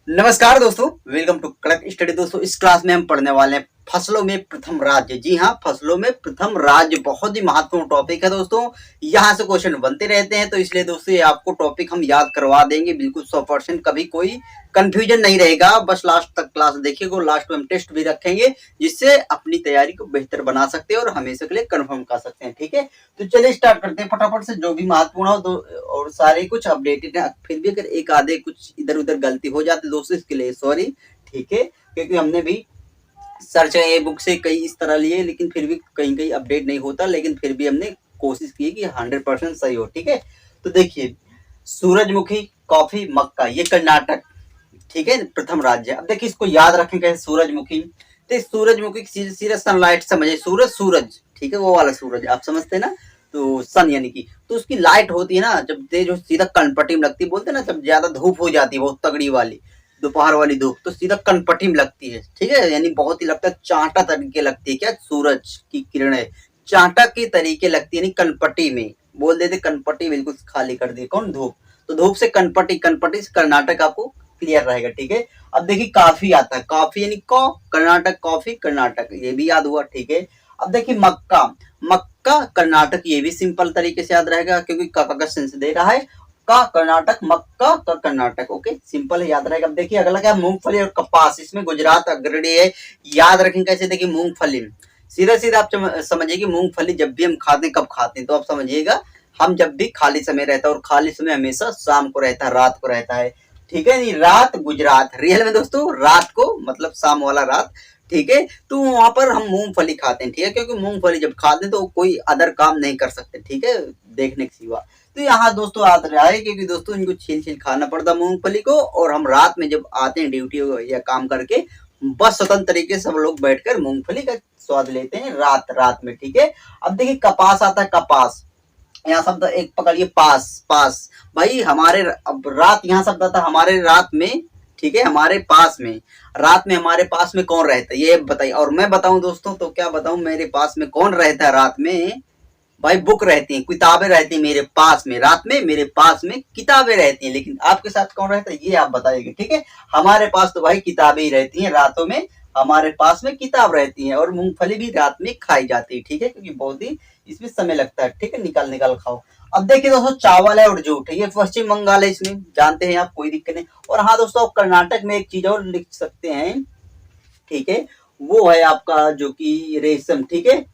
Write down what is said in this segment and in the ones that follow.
नमस्कार दोस्तों, welcome to कड़क स्टडी। दोस्तों, इस क्लास में हम पढ़ने वाले हैं फसलों में प्रथम राज्य। जी हाँ, फसलों में प्रथम राज्य बहुत ही महत्वपूर्ण टॉपिक है दोस्तों। यहाँ से क्वेश्चन बनते रहते हैं, तो इसलिए दोस्तों ये आपको टॉपिक हम याद करवा देंगे बिल्कुल 100%। कभी कोई कंफ्यूजन नहीं रहेगा। बस लास्ट तक क्लास देखिएगा। लास्ट में हम टेस्ट भी रखेंगे, जिससे अपनी तैयारी को बेहतर बना सकते हैं और हमेशा के लिए कंफर्म कर सकते हैं। ठीक है, तो चलिए स्टार्ट करते हैं फटाफट से। जो भी महत्वपूर्ण हो तो और सारे कुछ अपडेटेड है। फिर भी अगर एक आधे कुछ इधर उधर गलती हो जाती है दोस्तों, इसके लिए सॉरी। ठीक है, क्योंकि हमने भी सर्च ए बुक से कई इस तरह लिए, लेकिन फिर भी कहीं कहीं अपडेट नहीं होता। लेकिन फिर भी हमने कोशिश की कि 100% सही हो। ठीक है, तो देखिए, सूरजमुखी, कॉफी, मक्का, ये कर्नाटक, ठीक है, प्रथम राज्य। अब देखिए, इसको याद रखें कैसे। सूरजमुखी, तो सूरजमुखी सीधा सनलाइट समझे। सूरज, ठीक है, वो वाला सूरज आप समझते हैं ना। तो सन यानी कि, तो उसकी लाइट होती है ना, जब तेज हो सीधा कनपटी में लगती है। बोलते हैं ना, जब ज्यादा धूप हो जाती है बहुत तगड़ी वाली, दोपहर वाली धूप, तो सीधा कनपटी में लगती है। ठीक है, यानी बहुत ही लगता है, चांटा तरीके लगती है। क्या सूरज की किरणें चांटा के तरीके लगती है, यानी कनपटी में। बोल देते कनपटी बिल्कुल खाली कर दी कौन, धूप। तो धूप से कनपटी, कनपटी से कर्नाटक आपको क्लियर रहेगा। ठीक है, अब देखिए काफी आता है। कॉफी यानी कौ, कर्नाटक, कॉफी कर्नाटक, ये भी याद हुआ। ठीक है, अब देखिए मक्का, मक्का कर्नाटक, ये भी सिंपल तरीके से याद रहेगा क्योंकि का सेंस दे रहा है। का कर्नाटक, मक्का का कर्नाटक। ओके, सिंपल है, याद रहेगा। अब देखिए अगला क्या, मूंगफली और कपास। इसमें गुजरात अग्रणी है। याद रखें कैसे। देखिए मूंगफली, सीधा सीधा आप समझिए कि मूंगफली जब भी हम खाते हैं, कब खाते हैं, तो आप समझिएगा हम जब भी खाली समय रहता है, और खाली समय हमेशा शाम को रहता है, रात को रहता है। ठीक है, नहीं रात गुजरात, रियल में दोस्तों रात को मतलब शाम वाला रात। ठीक है, तो वहां पर हम मूंगफली खाते हैं। ठीक है, क्योंकि मूंगफली जब खाते हैं तो कोई अदर काम नहीं कर सकते। ठीक है, देखने के सिवा। तो यहाँ दोस्तों याद रहा है, क्योंकि दोस्तों इनको छील छील खाना पड़ता मूंगफली को, और हम रात में जब आते हैं ड्यूटी या काम करके, बस स्वतंत्र तरीके से सब लोग बैठकर मूंगफली का स्वाद लेते हैं रात रात में। ठीक है, अब देखिए कपास आता है। कपास, यहाँ शब्द एक पकड़िए, पास, पास। भाई हमारे, अब रात यहाँ शब्द आता है हमारे रात में। ठीक है, हमारे पास में, रात में हमारे पास में कौन रहता है ये बताइए। और मैं बताऊं दोस्तों, तो क्या बताऊं, मेरे पास में कौन रहता है रात में। भाई बुक रहती हैं, किताबें रहती हैं मेरे पास में। रात में मेरे पास में किताबें रहती हैं, लेकिन आपके साथ कौन रहता है ये आप बताइएगा। ठीक है, हमारे पास तो भाई किताबें ही रहती हैं रातों में। हमारे पास में किताब रहती है, और मूंगफली भी रात में खाई जाती है। ठीक है, क्योंकि बहुत ही इसमें समय लगता है। ठीक है, निकाल निकाल खाओ। अब देखिए दोस्तों, चावल है और जूट है, ये पश्चिम बंगाल है, इसमें जानते हैं आप, कोई दिक्कत नहीं। और हाँ दोस्तों, कर्नाटक में एक चीज और लिख सकते हैं। ठीक है, वो है आपका जो कि रेशम। ठीक है,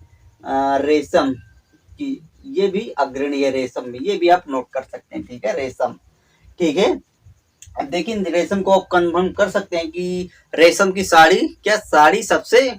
रेशम की, ये भी अग्रणी है रेशम में, ये भी आप नोट कर सकते हैं। ठीक है, रेशम। ठीक है, अब देखिए रेशम को आप कन्फर्म कर सकते हैं कि रेशम की साड़ी, क्या साड़ी सबसे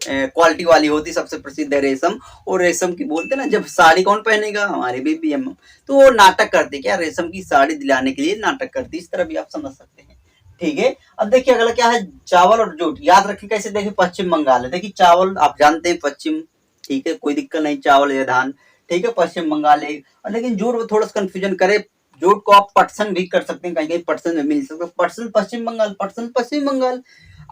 क्वालिटी वाली होती, सबसे प्रसिद्ध है रेशम। और रेशम की बोलते ना, जब साड़ी कौन पहनेगा, हमारे बेबी अम्मा, तो वो नाटक करती, क्या रेशम की साड़ी दिलाने के लिए नाटक करती। इस तरह भी आप समझ सकते हैं। ठीक है, अब देखिए अगला क्या है, चावल और जूट। याद रखिए कैसे। देखिए पश्चिम बंगाल है, देखिए चावल आप जानते हैं पश्चिम। ठीक है, कोई दिक्कत नहीं, चावल या धान। ठीक है, पश्चिम बंगाल है। लेकिन जूट में थोड़ा सा कंफ्यूजन करे। जूट को आप पटसन भी कर सकते हैं, कहीं कहीं पटसन में मिल सकता है। पटसन पश्चिम बंगाल, पटसन पश्चिम बंगाल।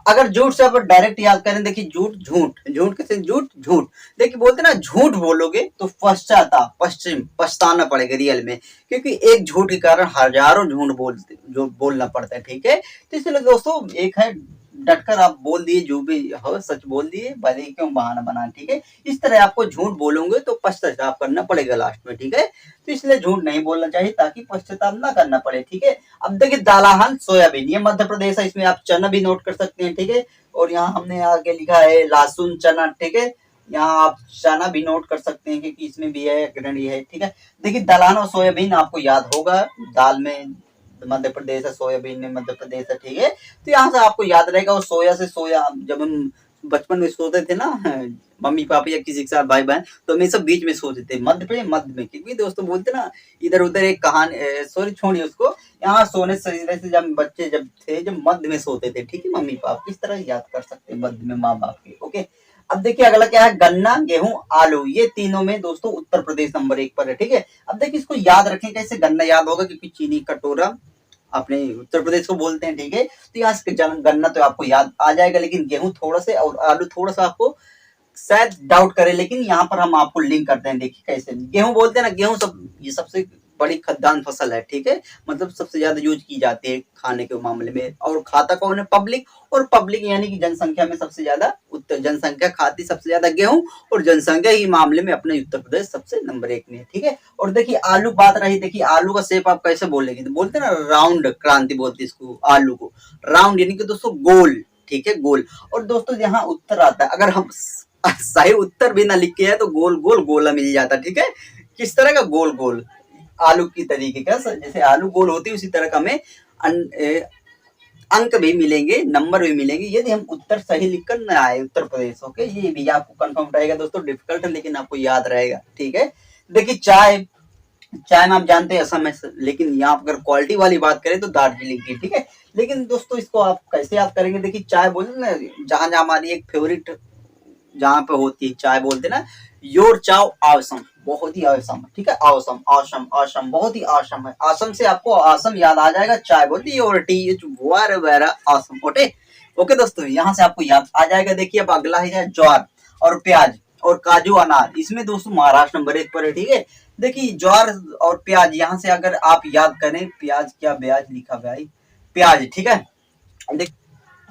अगर झूठ से आप डायरेक्ट याद करें, देखिए झूठ, झूठ, झूठ कैसे, झूठ, झूठ। देखिए बोलते ना, झूठ बोलोगे तो पश्चाताप, पश्चिम, पछताना पड़ेगा रियल में, क्योंकि एक झूठ के कारण हजारों झूठ बोलते, जो बोलना पड़ता है। ठीक है, तो इसलिए दोस्तों एक है, डटकर आप बोल दिए, जो भी हो सच बोल दिए, भले ही क्यों बहाना बनाना। ठीक है, इस तरह आपको झूठ बोलोगे तो पश्चाताप करना पड़ेगा लास्ट में। ठीक है, तो इसलिए झूठ नहीं बोलना चाहिए, ताकि पश्चाताप ना करना पड़े। ठीक है, अब देखिए दलहन सोयाबीन, ये मध्य प्रदेश है, इसमें आप चना भी नोट कर सकते हैं। ठीक है, और यहाँ हमने आगे लिखा है लहसुन चना। ठीक है, यहाँ आप चना भी नोट कर सकते हैं, क्योंकि इसमें भी है, अग्रणी है। ठीक है, देखिए दलहन और सोयाबीन आपको याद होगा, दाल में मध्य प्रदेश है, सोयाबीन में मध्य प्रदेश है। ठीक है, तो यहाँ से आपको याद रहेगा। और सोया से सोया, जब हम बचपन में सोते थे ना, मम्मी पापा या किसी के साथ भाई बहन, तो हमें सब बीच में सोते थे, मध्य पे मध्य में, क्योंकि दोस्तों बोलते ना, इधर उधर एक कहानी, सॉरी छोड़िए उसको। यहाँ सोने से जब बच्चे जब थे, जब मध्य में सोते थे। ठीक है, मम्मी पापा इस तरह याद कर सकते हैं, मध्य में माँ बाप के। ओके, अब देखिए अगला क्या है, गन्ना, गेहूं, आलू, ये तीनों में दोस्तों उत्तर प्रदेश नंबर 1 पर है। ठीक है, अब देखिए इसको याद रखें कैसे। गन्ना याद होगा, क्योंकि चीनी कटोरा अपने उत्तर प्रदेश को बोलते हैं। ठीक है, तो यहाँ से गन्ना तो आपको याद आ जाएगा, लेकिन गेहूं थोड़ा से और आलू थोड़ा सा आपको शायद डाउट करे, लेकिन यहाँ पर हम आपको लिंक करते हैं। देखिए कैसे गेहूं बोलते हैं ना, गेहूं सब, ये सबसे बड़ी खाद्यान्न फसल है, ठीक है, मतलब सबसे ज्यादा यूज की जाती है खाने के मामले में। और खाता कौन है? पब्लिक। और पब्लिक यानी कि जनसंख्या में सबसे ज्यादा उत्तर जनसंख्या खाती सबसे ज्यादा गेहूं, और जनसंख्या के मामले में अपने उत्तर प्रदेश सबसे नंबर 1 में है, ठीक है। और देखिए आलू बात रही, देखिए आलू का शेप आप कैसे बोलेंगे, तो बोलते हैं ना राउंड, क्रांति बोलते हैं इसको, आलू को राउंड यानी कि दोस्तों गोल, ठीक है, गोल। और दोस्तों यहाँ उत्तर आता है, अगर हम सही उत्तर भी ना लिखे है तो गोल गोल गोला मिल जाता, ठीक है। किस तरह का? गोल गोल, आलू की तरीके का, जैसे आलू गोल होती है उसी तरह का हमें अंक भी मिलेंगे, नंबर भी मिलेंगे यदि हम उत्तर सही लिखकर न आए उत्तर प्रदेश। ओके, ये भी आपको कंफर्म रहेगा दोस्तों, डिफिकल्ट है लेकिन आपको याद रहेगा, ठीक है। देखिए चाय, चाय में आप जानते हैं असम है, लेकिन यहाँ अगर क्वालिटी वाली बात करें तो दार्जिलिंग की, ठीक है। लेकिन दोस्तों इसको आप कैसे याद करेंगे? देखिए चाय बोलते ना, जहां जहां हमारी एक फेवरेट जहां पे होती है चाय, बोलते ना योर चाव आवसम, बहुत ही आवसम, ठीक है, आवसम, आसम, आसम, बहुत ही आसम है। आसम से आपको आसम याद आ जाएगा, चाय बोलती है your tea is very awesome. Okay okay दोस्तों, यहाँ से आपको याद आ जाएगा। देखिए अब अगला है ज्वार और प्याज और काजू अनार, इसमें दोस्तों महाराष्ट्र नंबर 1 पर है, ठीक है। देखिए ज्वार और प्याज, यहाँ से अगर आप याद करें, प्याज क्या ब्याज लिखा भाई, प्याज, ठीक है।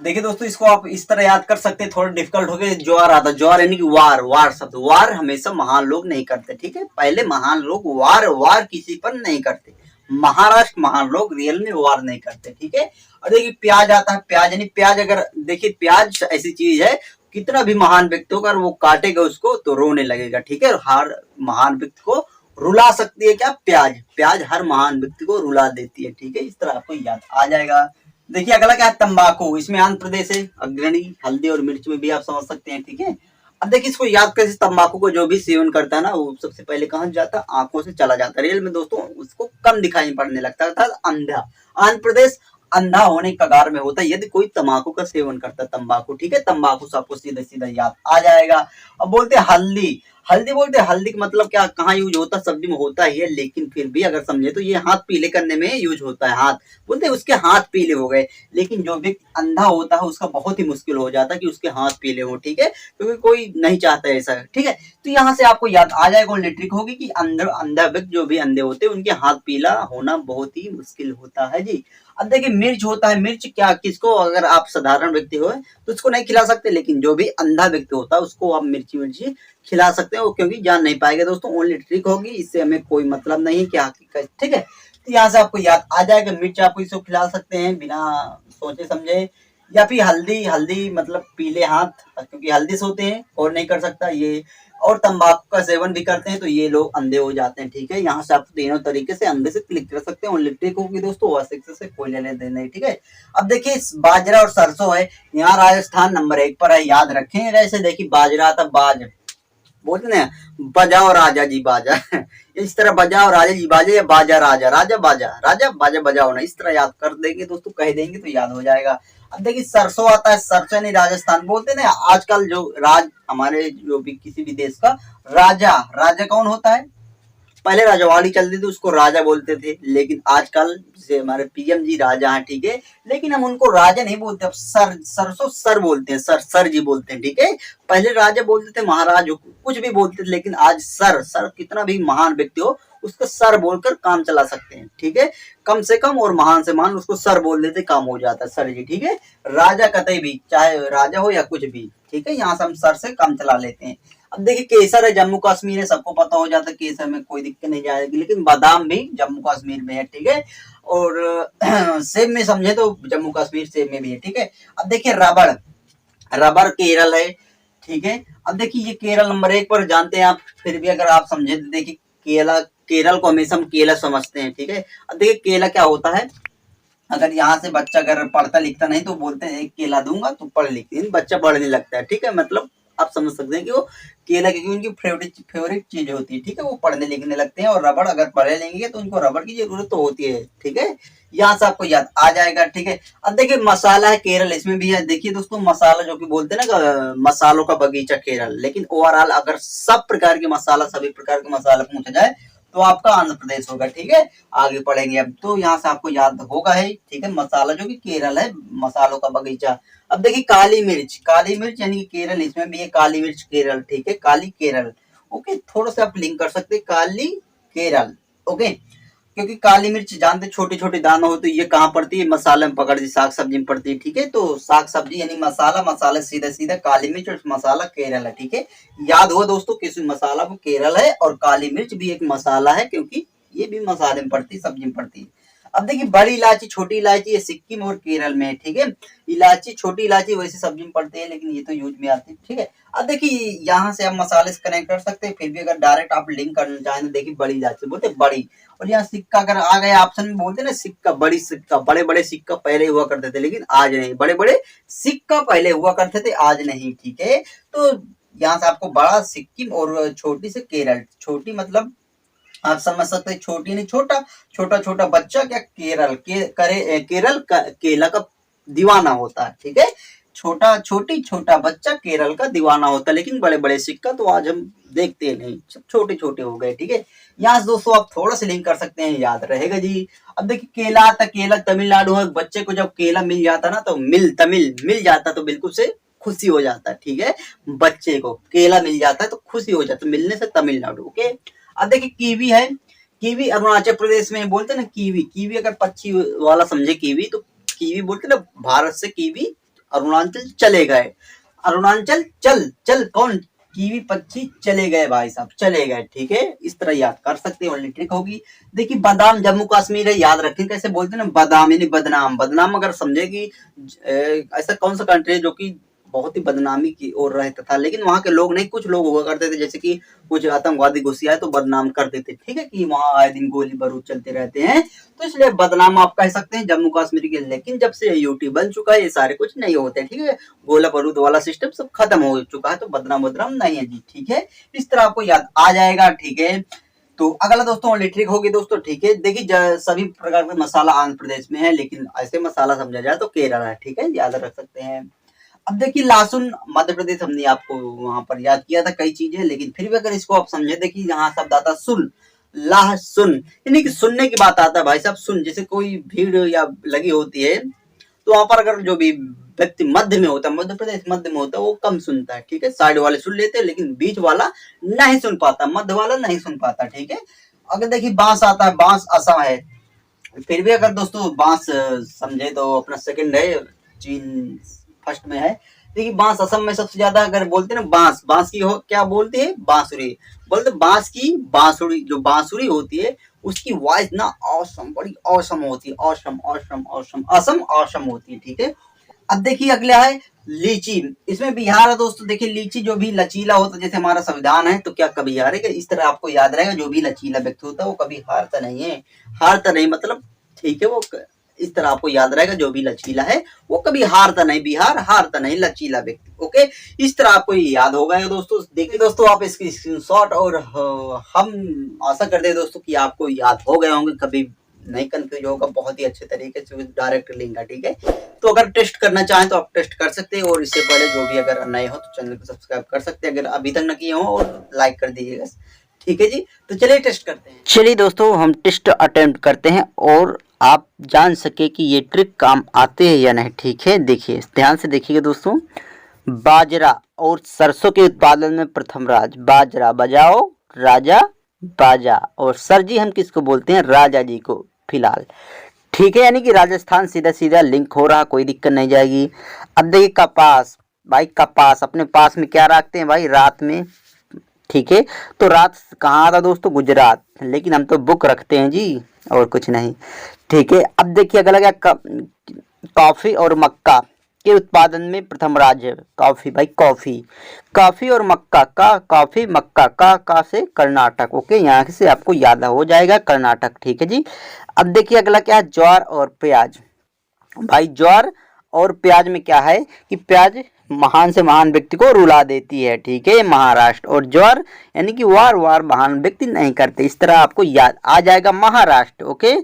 देखिए दोस्तों इसको आप इस तरह याद कर सकते हैं, थोड़ा डिफिकल्ट हो गया। ज्वार आता, ज्वार यानी कि वार, वार शब्द, वार हमेशा महान लोग नहीं करते, ठीक है। पहले महान लोग वार वार किसी पर नहीं करते, महाराष्ट्र महान लोग रियल में वार नहीं करते, ठीक है। और देखिए प्याज आता है, प्याज यानी प्याज, अगर देखिए प्याज ऐसी चीज है, कितना भी महान व्यक्ति होगा, अगर वो काटेगा उसको तो रोने लगेगा, ठीक है। और हर महान व्यक्ति को रुला सकती है क्या? प्याज, प्याज हर महान व्यक्ति को रुला देती है, ठीक है। इस तरह आपको याद आ जाएगा। देखिए अगला क्या है? तंबाकू, इसमें आंध्र प्रदेश है अग्रणी, हल्दी और मिर्च में भी आप समझ सकते हैं, ठीक है। अब देखिए इसको याद कैसे, तंबाकू को जो भी सेवन करता है ना, वो सबसे पहले कहाँ जाता है? आंखों से चला जाता है, रियल में दोस्तों उसको कम दिखाई पड़ने लगता है, अर्थात अंधा। आंध्र प्रदेश अंधा होने कगार में होता है यदि कोई तंबाकू का सेवन करता है, तंबाकू, ठीक है। तंबाकू से आपको सीधा सीधा याद आ जाएगा। अब बोलते हैं हल्दी, हल्दी बोलते हैं, हल्दी का मतलब क्या, कहाँ यूज होता है? सब्जी में होता ही है, लेकिन फिर भी अगर समझे तो ये हाथ पीले करने में यूज होता है, हाथ, बोलते हैं उसके हाथ पीले हो गए। लेकिन जो व्यक्ति अंधा होता है उसका बहुत ही मुश्किल हो जाता है कि उसके हाथ पीले हो, ठीक है, क्योंकि कोई नहीं चाहता ऐसा, ठीक है। तो यहाँ से आपको याद आ जाएगा, और ट्रिक होगी कि अंदर अंधा व्यक्ति जो भी अंधे होते हैं उनके हाथ पीला होना बहुत ही मुश्किल होता है जी। अब देखिए मिर्च होता है, मिर्च क्या, किसको, अगर आप साधारण व्यक्ति हो तो उसको नहीं खिला सकते, लेकिन जो भी अंधा व्यक्ति होता है उसको आप मिर्ची मिर्ची खिला सकते हो, क्योंकि जान नहीं पाएगा दोस्तों, ओनली ट्रिक होगी, इससे हमें कोई मतलब नहीं है क्या, ठीक है। तो यहाँ से आपको याद आ जाएगा, मिर्च आप इसको खिला सकते हैं बिना सोचे समझे। या फिर हल्दी, हल्दी मतलब पीले हाथ, क्योंकि हल्दी से होते हैं और नहीं कर सकता ये। और तंबाकू का सेवन भी करते हैं तो ये लोग अंधे हो जाते हैं, ठीक है। यहाँ से आप तीनों तरीके से अंधे से क्लिक कर सकते हैं, ट्रिक होगी दोस्तों, वास्तविक से कोई लेने देने नहीं, ठीक है। अब देखिए बाजरा और सरसों है, यहाँ राजस्थान नंबर 1 पर है, याद रखें। ऐसे देखिए बाजरा था, बाज बोलते ना, बजाओ राजा जी बाजा इस तरह बजाओ राजा जी बाजा, या बाजा राजा, राजा बाजा, राजा बाजा बजाओ ना, इस तरह याद कर देंगे दोस्तों, कह देंगे तो याद हो जाएगा। अब देखिए सरसों आता है, सरसों यानी राजस्थान, बोलते ना आजकल जो राज हमारे जो भी किसी भी देश का राजा, राजा कौन होता है? पहले राजवाड़ी चलती थी उसको राजा बोलते थे, लेकिन आजकल जैसे हमारे पीएम जी राजा हैं, ठीक है, लेकिन हम उनको राजा नहीं बोलते, अब सर, सरसों सर बोलते हैं, सर, सर जी बोलते हैं, ठीक है। पहले राजा बोलते थे, महाराज कुछ भी बोलते थे, लेकिन आज सर, सर कितना भी महान व्यक्ति हो उसको सर बोलकर काम चला सकते हैं, ठीक है। कम से कम और महान से महान उसको सर बोल देते, काम हो जाता है, सर जी, ठीक है। राजा कतई भी, चाहे राजा हो या कुछ भी, ठीक है, यहाँ से हम सर से काम चला लेते हैं। अब देखिए केसर है, जम्मू कश्मीर है, सबको पता हो जाता है, केसर में कोई दिक्कत नहीं जाएगी, लेकिन बादाम भी जम्मू कश्मीर में है, ठीक है। और सेब में समझे तो जम्मू कश्मीर सेब में भी है, ठीक है। अब देखिए रबड़, रबड़ केरल है, ठीक है। अब देखिए ये केरल नंबर 1 पर, जानते हैं आप, फिर भी अगर आप समझे तो देखिए केला, केरल को हमेशा हम केला समझते हैं, ठीक है। अब देखिए केला क्या होता है, अगर यहाँ से बच्चा अगर पढ़ता लिखता नहीं तो बोलते हैं एक केला दूंगा तो पढ़ लिख, बच्चा पढ़ने लगता है, ठीक है, मतलब आप समझ सकते हैं कि वो केला, क्योंकि उनकी फेवरेट चीज होती है, ठीक है, वो पढ़ने लिखने लगते हैं। और रबड़ अगर पढ़े लेंगे तो उनको रबड़ की जरूरत तो होती है, ठीक है। यहाँ से आपको याद आ जाएगा, ठीक है। अब देखिए मसाला है केरल, इसमें भी है, देखिए दोस्तों मसाला जो कि बोलते हैं ना मसालों का बगीचा केरल, लेकिन ओवरऑल अगर सब प्रकार के मसाला, सभी प्रकार के मसाला पूछा जाए तो आपका आंध्र प्रदेश होगा, ठीक है। आगे पढ़ेंगे अब, तो यहाँ से आपको याद होगा है, ठीक है, मसाला जो कि केरल है, मसालों का बगीचा। अब देखिए काली मिर्च, काली मिर्च यानी कि केरल, इसमें भी है काली मिर्च केरल, ठीक है, काली केरल, ओके, थोड़ा सा आप लिंक कर सकते हैं, काली केरल, ओके। क्योंकि काली मिर्च जानते छोटे छोटे दाना होते, ये कहाँ पड़ती है, मसाले में पकड़ती, साग सब्जी में पड़ती है, ठीक है। तो साग सब्जी यानी मसाला, मसाला सीधा सीधा काली मिर्च और मसाला केरल है, ठीक है। याद हो दोस्तों, किसी मसाला वो केरल है और काली मिर्च भी एक मसाला है, क्योंकि ये भी मसाले में पड़ती, सब्जी में पड़ती है। अब देखिए बड़ी इलायची, छोटी इलायची, ये सिक्किम और केरल में है, ठीक है। इलायची, छोटी इलायची वैसे सब्जी में पड़ती है, लेकिन ये तो यूज में आती है, ठीक है। अब देखिए यहाँ से आप मसाले से कनेक्ट कर सकते हैं, फिर भी अगर डायरेक्ट आप लिंक करना चाहें तो देखिए बड़ी इलायची बोलते बड़ी, और यहाँ सिक्का अगर आ गया ऑप्शन में बोलते ना सिक्का, बड़ी सिक्का, बड़े बड़े सिक्का पहले हुआ करते थे, लेकिन आज नहीं, बड़े बड़े सिक्का पहले हुआ करते थे, आज नहीं, ठीक है। तो यहाँ से आपको बड़ा सिक्किम और छोटी से केरल, छोटी मतलब आप समझ सकते हैं छोटी नहीं छोटा, छोटा छोटा बच्चा क्या केरल केरल का केला का दीवाना होता है, ठीक है। छोटा छोटी छोटा बच्चा केरल का दीवाना होता है, लेकिन बड़े बड़े सिक्का तो आज हम देखते नहीं, सब छोटे छोटे हो गए, ठीक है। यहाँ से दोस्तों आप थोड़ा सा लिंक कर सकते हैं, याद रहेगा जी। अब देखिए केला आता, केला तमिलनाडु है, बच्चे को जब केला मिल जाता ना तो तमिल मिल जाता तो बिल्कुल से खुशी हो जाता है, ठीक है। बच्चे को केला मिल जाता है तो खुशी हो जाता है, मिलने से तमिलनाडु, ओके। अब देखिए कीवी है, कीवी अरुणाचल प्रदेश में बोलते हैं ना कीवी, कीवी अगर पक्षी वाला समझे कीवी, तो कीवी बोलते ना, भारत से कीवी अरुणाचल चले गए, अरुणाचल चल चल कौन, कीवी पक्षी चले गए भाई साहब, चले गए, ठीक है। इस तरह याद कर सकते हैं, ओनली ट्रिक होगी। देखिए बादाम जम्मू कश्मीर है, याद रखें कैसे बोलते हैं ना, बादाम यानी बदनाम, बदनाम अगर समझे कि ऐसा कौन सा कंट्री है जो कि बहुत ही बदनामी की ओर रहता था, लेकिन वहां के लोग नहीं, कुछ लोग हुआ करते थे जैसे कि कुछ आतंकवादी घुस आए तो बदनाम कर देते, ठीक है, कि वहां आए दिन गोली बारूद चलते रहते हैं, तो इसलिए बदनाम आप कह सकते हैं जम्मू कश्मीर के। लेकिन जब से यूटी बन चुका है ये सारे कुछ नहीं होते, ठीक है, गोला बारूद वाला सिस्टम सब खत्म हो चुका है, तो बदनाम नहीं है जी, ठीक है। इस तरह आपको याद आ जाएगा, ठीक है। तो अगला दोस्तों लिट्रिक होगी दोस्तों, ठीक है। देखिए सभी प्रकार का मसाला आंध्र प्रदेश में है, लेकिन ऐसे मसाला समझा जाए तो केरल है, ठीक है, याद रख सकते हैं। अब देखिए लहसुन मध्य प्रदेश, हमने आपको वहां पर याद किया था कई चीजें, लेकिन फिर भी अगर इसको आप समझे, देखिए यहाँ शब्द आता सुन, लहसुन यानी कि सुनने की बात आता है भाई साहब, सुन, जैसे कोई भीड़ या लगी होती है तो वहां पर अगर जो भी व्यक्ति मध्य में होता है, मध्य प्रदेश मध्य में होता है, वो कम सुनता है, ठीक है। साइड वाले सुन लेते हैं, लेकिन बीच वाला नहीं सुन पाता, मध्य वाला नहीं सुन पाता, ठीक है। अगर देखिए बांस आता है, बांस असम है, फिर भी अगर दोस्तों बांस समझे तो अपना सेकंड है, चीन फर्स्ट में है। देखिए बांस असम में सबसे ज्यादा अगर बोलते हैं ना, बांस, बांस की हो क्या बोलते हैं, बांसुरी बोलते, बांस की बांसुरी, जो बांसुरी होती है उसकी वॉइस ना ऑसम, बड़ी ऑसम होती है, awesome awesome awesome Assam awesome होती है, ठीक है। अब देखिए अगला है लीची, इसमें बिहार है दोस्तों। देखिए लीची जो भी लचीला होता है, जैसे हमारा संविधान है, तो क्या कभी हारेगा, इस तरह आपको याद रहेगा, जो भी लचीला व्यक्ति होता है वो कभी हारता नहीं है, हारता नहीं मतलब, ठीक है, वो इस तरह आपको याद रहेगा, जो भी लचीला है वो कभी हारता नहीं, बिहार हारता नहीं, लचीला व्यक्ति, ओके। इस तरह आपको ये याद होगा दोस्तों। देखिए दोस्तों आप इसकी स्क्रीनशॉट, और हम आशा करते हैं दोस्तों कि आपको याद हो गए होंगे, कभी नहीं कंफ्यूज होगा, बहुत ही अच्छे तरीके से डायरेक्ट लिंक है, ठीक है। तो अगर टेस्ट करना चाहें तो आप टेस्ट कर सकते हैं, और इससे पहले जो भी अगर नए हो तो चैनल को सब्सक्राइब कर सकते हैं, अगर अभी तक न किए हो, और लाइक कर दीजिएगा, ठीक है जी। तो चलिए टेस्ट करते हैं। चलिए दोस्तों हम टेस्ट अटेम्प्ट करते हैं, और आप जान सके कि ये ट्रिक काम आते हैं या नहीं, ठीक है। देखिए ध्यान से देखिएगा दोस्तों, बाजरा और सरसों के उत्पादन में प्रथम राज्य, बाजरा बजाओ राजा बाजा, और सर जी हम किसको बोलते हैं, राजा जी को फिलहाल, ठीक है, यानी कि राजस्थान सीधा सीधा लिंक हो रहा, कोई दिक्कत नहीं जाएगी। अब देखिए कपास, भाई कपास अपने पास में क्या रखते हैं भाई, रात में, ठीक है। तो रात कहाँ आता दोस्तों, गुजरात, लेकिन हम तो बुक रखते हैं जी, और कुछ नहीं, ठीक है। अब देखिए अगला क्या, कॉफी और मक्का के उत्पादन में प्रथम राज्य, कॉफी, भाई कॉफी, कॉफी और मक्का का, कॉफी मक्का का से कर्नाटक, ओके, यहाँ से आपको याद हो जाएगा कर्नाटक, ठीक है जी। अब देखिए अगला क्या है, ज्वार और प्याज, भाई ज्वार और प्याज में क्या है कि प्याज महान से महान व्यक्ति को रुला देती है, ठीक है, महाराष्ट्र, और ज्वार यानी कि वार वार महान व्यक्ति नहीं करते, इस तरह आपको याद आ जाएगा महाराष्ट्र, ओके।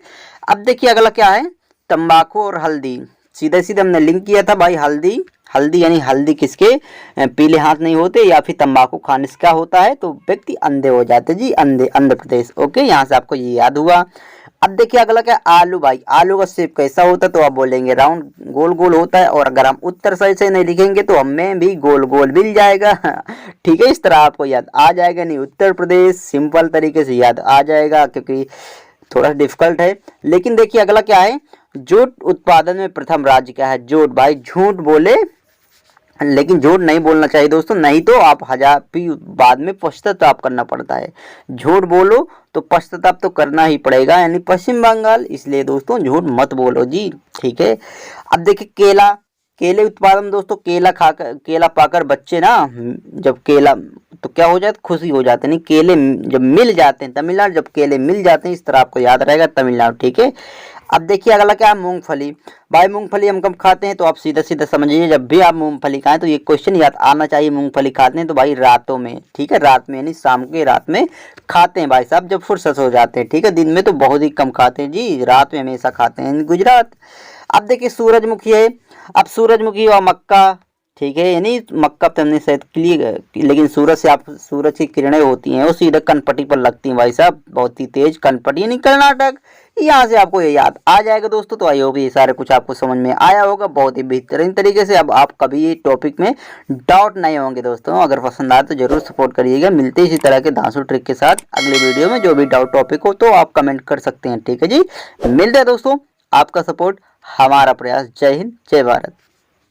अब देखिए अगला क्या है, तंबाकू और हल्दी, सीधे सीधे हमने लिंक किया था भाई, हल्दी, हल्दी यानी हल्दी किसके, पीले हाथ नहीं होते, या फिर तंबाकू खाने से क्या होता है, तो व्यक्ति अंधे हो जाते जी, अंधे, आंध्र प्रदेश, ओके, यहाँ से आपको ये याद हुआ। अब देखिए अगला क्या, आलू, भाई आलू का शेप कैसा होता है, तो आप बोलेंगे राउंड, गोल गोल होता है, और अगर हम उत्तर साइड से नहीं लिखेंगे तो हमें भी गोल गोल मिल जाएगा ठीक है, इस तरह आपको याद आ जाएगा, नहीं उत्तर प्रदेश सिंपल तरीके से याद आ जाएगा, क्योंकि थोड़ा डिफिकल्ट है। लेकिन देखिए अगला क्या है, जूट उत्पादन में प्रथम राज्य क्या है? जूट। भाई झूठ बोले लेकिन झूठ नहीं बोलना चाहिए दोस्तों, नहीं तो आप हजार भी बाद में पश्चाताप करना पड़ता है। झूठ बोलो तो पश्चाताप तो करना ही पड़ेगा, यानी पश्चिम बंगाल। इसलिए दोस्तों झूठ मत बोलो जी, ठीक है। अब देखिए केला, केले उत्पादन दोस्तों, केला पाकर बच्चे ना जब केला तो क्या हो जाता, खुशी हो जाते हैं। नहीं, केले जब मिल जाते हैं तमिलनाडु, जब केले मिल जाते हैं, इस तरह आपको याद रहेगा तमिलनाडु, ठीक है। अब देखिए अगला क्या है, मूंगफली। भाई मूंगफली हम कब खाते हैं? तो आप सीधा सीधा समझिए, जब भी आप मूंगफली खाएं तो ये क्वेश्चन याद आना चाहिए। मूंगफली खाते हैं तो भाई रातों में, ठीक है, रात में यानी शाम के रात में खाते हैं भाई साहब, जब फुर्सत हो जाते हैं, ठीक है। दिन में तो बहुत ही कम खाते हैं जी, रात में हमेशा खाते हैं गुजरात। अब देखिए सूरजमुखी है। अब सूरजमुखी और मक्का, ठीक है, यानी मक्का तो हमने शायद क्लियर, लेकिन सूरज की किरणें होती हैं वो सीधा कनपट्टी पर लगती हैं भाई साहब, बहुत ही तेज कनपट्टी, यानी कर्नाटक। यहाँ से आपको ये याद आ जाएगा दोस्तों। तो आई होप ये सारे कुछ आपको समझ में आया होगा बहुत ही बेहतरीन तरीके से। अब आप कभी ये टॉपिक में डाउट नहीं होंगे दोस्तों। अगर पसंद आए तो जरूर सपोर्ट करिएगा। मिलते इसी तरह के धांसू ट्रिक के साथ अगले वीडियो में। जो भी डाउट टॉपिक हो तो आप कमेंट कर सकते हैं, ठीक है जी। मिलते हैं दोस्तों, आपका सपोर्ट हमारा प्रयास। जय हिंद, जय भारत।